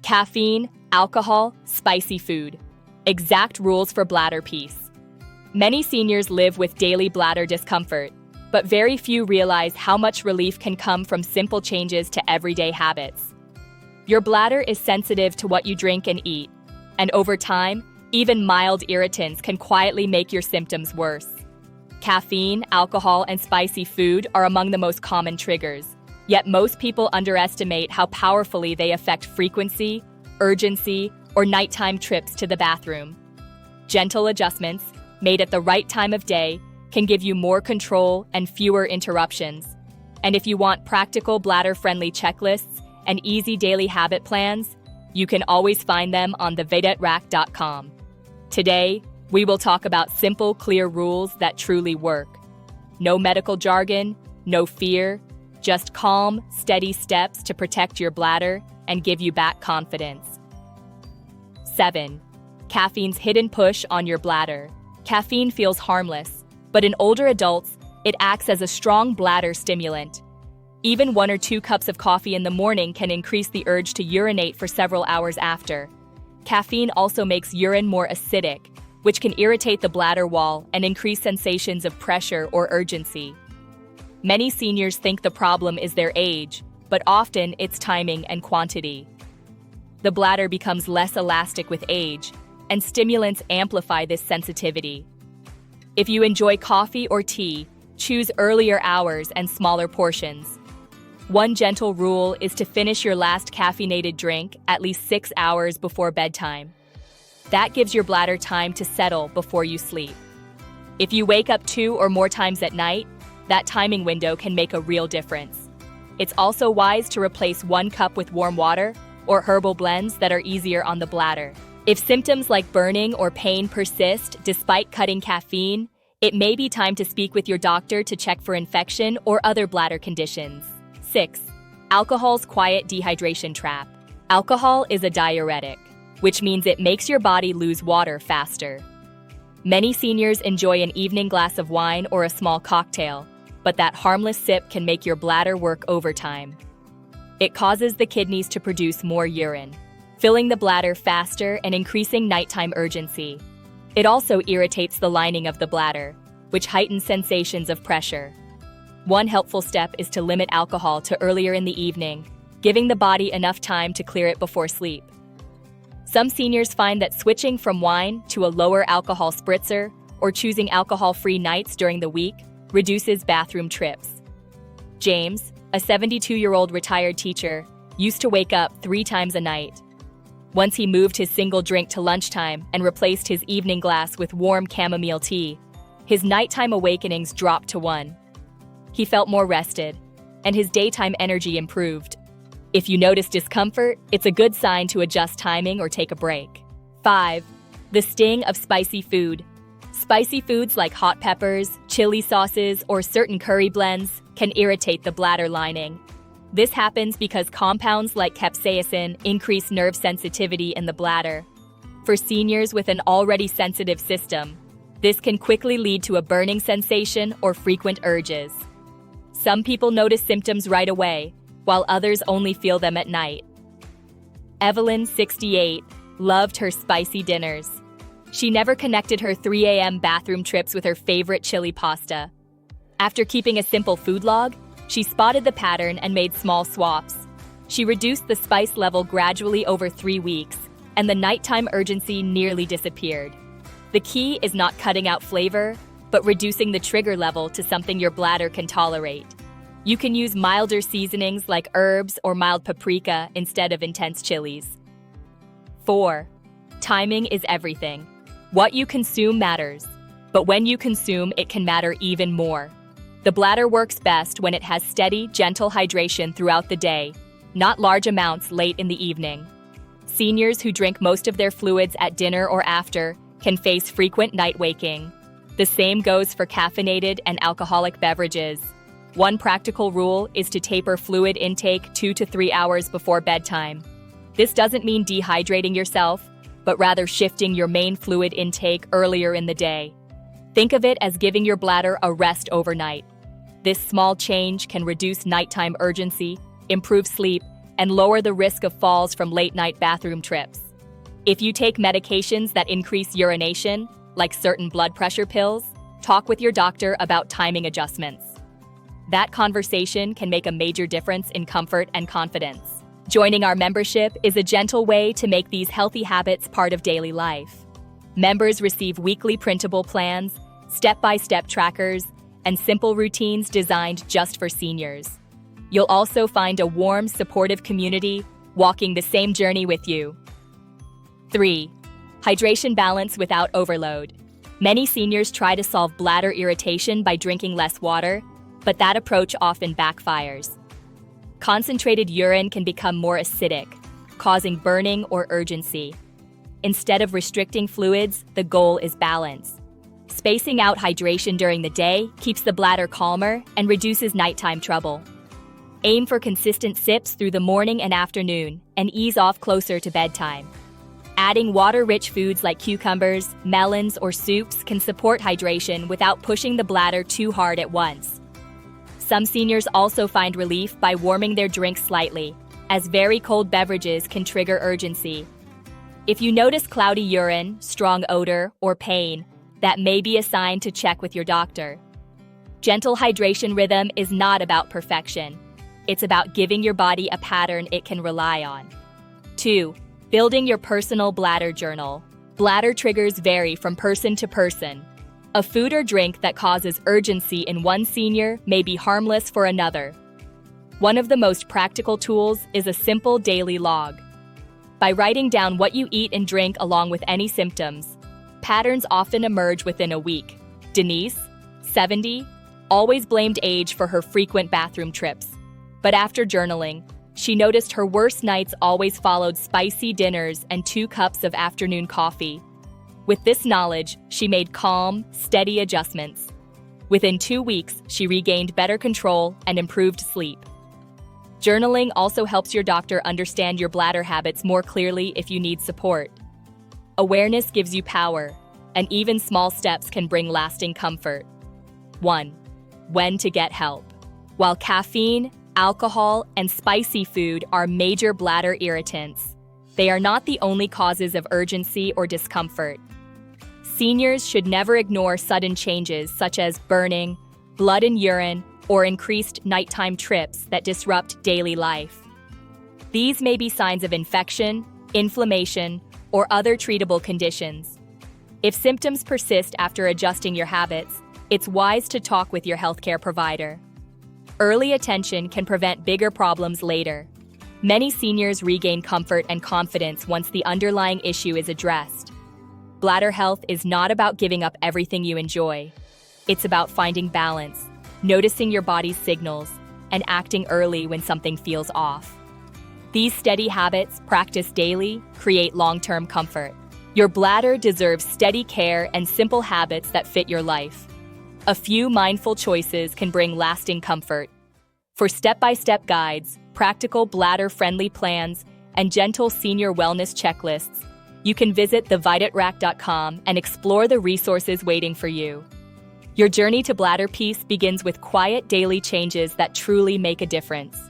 Caffeine, alcohol, spicy food. Exact rules for bladder peace. Many seniors live with daily bladder discomfort, but very few realize how much relief can come from simple changes to everyday habits. Your bladder is sensitive to what you drink and eat, and over time, even mild irritants can quietly make your symptoms worse. Caffeine, alcohol, and spicy food are among the most common triggers, yet most people underestimate how powerfully they affect frequency, urgency, or nighttime trips to the bathroom. Gentle adjustments, made at the right time of day, can give you more control and fewer interruptions. And if you want practical bladder-friendly checklists and easy daily habit plans, you can always find them on thevedetrack.com. Today, we will talk about simple, clear rules that truly work. No medical jargon, no fear, just calm, steady steps to protect your bladder and give you back confidence. 7. Caffeine's hidden push on your bladder. Caffeine feels harmless, but in older adults, it acts as a strong bladder stimulant. Even 1 or 2 cups of coffee in the morning can increase the urge to urinate for several hours after. Caffeine also makes urine more acidic, which can irritate the bladder wall and increase sensations of pressure or urgency. Many seniors think the problem is their age, but often it's timing and quantity. The bladder becomes less elastic with age, and stimulants amplify this sensitivity. If you enjoy coffee or tea, choose earlier hours and smaller portions. One gentle rule is to finish your last caffeinated drink at least 6 hours before bedtime. That gives your bladder time to settle before you sleep. If you wake up 2 or more times at night, that timing window can make a real difference. It's also wise to replace 1 cup with warm water or herbal blends that are easier on the bladder. If symptoms like burning or pain persist despite cutting caffeine, it may be time to speak with your doctor to check for infection or other bladder conditions. 6. Alcohol's quiet dehydration trap. Alcohol is a diuretic, which means it makes your body lose water faster. Many seniors enjoy an evening glass of wine or a small cocktail, but that harmless sip can make your bladder work overtime. It causes the kidneys to produce more urine, filling the bladder faster and increasing nighttime urgency. It also irritates the lining of the bladder, which heightens sensations of pressure. One helpful step is to limit alcohol to earlier in the evening, giving the body enough time to clear it before sleep. Some seniors find that switching from wine to a lower alcohol spritzer or choosing alcohol-free nights during the week reduces bathroom trips. James, a 72-year-old retired teacher, used to wake up 3 times a night. Once he moved his single drink to lunchtime and replaced his evening glass with warm chamomile tea, his nighttime awakenings dropped to 1. He felt more rested, and his daytime energy improved. If you notice discomfort, it's a good sign to adjust timing or take a break. 5. The sting of spicy food. Spicy foods like hot peppers, chili sauces, or certain curry blends can irritate the bladder lining. This happens because compounds like capsaicin increase nerve sensitivity in the bladder. For seniors with an already sensitive system, this can quickly lead to a burning sensation or frequent urges. Some people notice symptoms right away, while others only feel them at night. Evelyn, 68, loved her spicy dinners. She never connected her 3 a.m. bathroom trips with her favorite chili pasta. After keeping a simple food log, she spotted the pattern and made small swaps. She reduced the spice level gradually over 3 weeks, and the nighttime urgency nearly disappeared. The key is not cutting out flavor, but reducing the trigger level to something your bladder can tolerate. You can use milder seasonings like herbs or mild paprika instead of intense chilies. 4. Timing is everything. What you consume matters, but when you consume, it can matter even more. The bladder works best when it has steady, gentle hydration throughout the day, not large amounts late in the evening. Seniors who drink most of their fluids at dinner or after can face frequent night waking. The same goes for caffeinated and alcoholic beverages. One practical rule is to taper fluid intake 2 to 3 hours before bedtime. This doesn't mean dehydrating yourself, but rather shifting your main fluid intake earlier in the day. Think of it as giving your bladder a rest overnight. This small change can reduce nighttime urgency, improve sleep, and lower the risk of falls from late-night bathroom trips. If you take medications that increase urination, like certain blood pressure pills, talk with your doctor about timing adjustments. That conversation can make a major difference in comfort and confidence. Joining our membership is a gentle way to make these healthy habits part of daily life. Members receive weekly printable plans, step-by-step trackers, and simple routines designed just for seniors. You'll also find a warm, supportive community walking the same journey with you. 3. Hydration balance without overload. Many seniors try to solve bladder irritation by drinking less water, but that approach often backfires. Concentrated urine can become more acidic, causing burning or urgency. Instead of restricting fluids, the goal is balance. Spacing out hydration during the day keeps the bladder calmer and reduces nighttime trouble. Aim for consistent sips through the morning and afternoon, and ease off closer to bedtime. Adding water-rich foods like cucumbers, melons, or soups can support hydration without pushing the bladder too hard at once. Some seniors also find relief by warming their drinks slightly, as very cold beverages can trigger urgency. If you notice cloudy urine, strong odor, or pain, that may be a sign to check with your doctor. Gentle hydration rhythm is not about perfection. It's about giving your body a pattern it can rely on. 2. Building your personal bladder journal. Bladder triggers vary from person to person. A food or drink that causes urgency in one senior may be harmless for another. One of the most practical tools is a simple daily log. By writing down what you eat and drink along with any symptoms, patterns often emerge within a week. Denise, 70, always blamed age for her frequent bathroom trips. But after journaling, she noticed her worst nights always followed spicy dinners and 2 cups of afternoon coffee. With this knowledge, she made calm, steady adjustments. Within 2 weeks, she regained better control and improved sleep. Journaling also helps your doctor understand your bladder habits more clearly if you need support. Awareness gives you power, and even small steps can bring lasting comfort. 1. When to get help. While caffeine, alcohol, and spicy food are major bladder irritants, they are not the only causes of urgency or discomfort. Seniors should never ignore sudden changes such as burning, blood in urine, or increased nighttime trips that disrupt daily life. These may be signs of infection, inflammation, or other treatable conditions. If symptoms persist after adjusting your habits, it's wise to talk with your healthcare provider. Early attention can prevent bigger problems later. Many seniors regain comfort and confidence once the underlying issue is addressed. Bladder health is not about giving up everything you enjoy. It's about finding balance, noticing your body's signals, and acting early when something feels off. These steady habits, practiced daily, create long-term comfort. Your bladder deserves steady care and simple habits that fit your life. A few mindful choices can bring lasting comfort. For step-by-step guides, practical bladder-friendly plans, and gentle senior wellness checklists, you can visit thevitatrack.com and explore the resources waiting for you. Your journey to bladder peace begins with quiet daily changes that truly make a difference.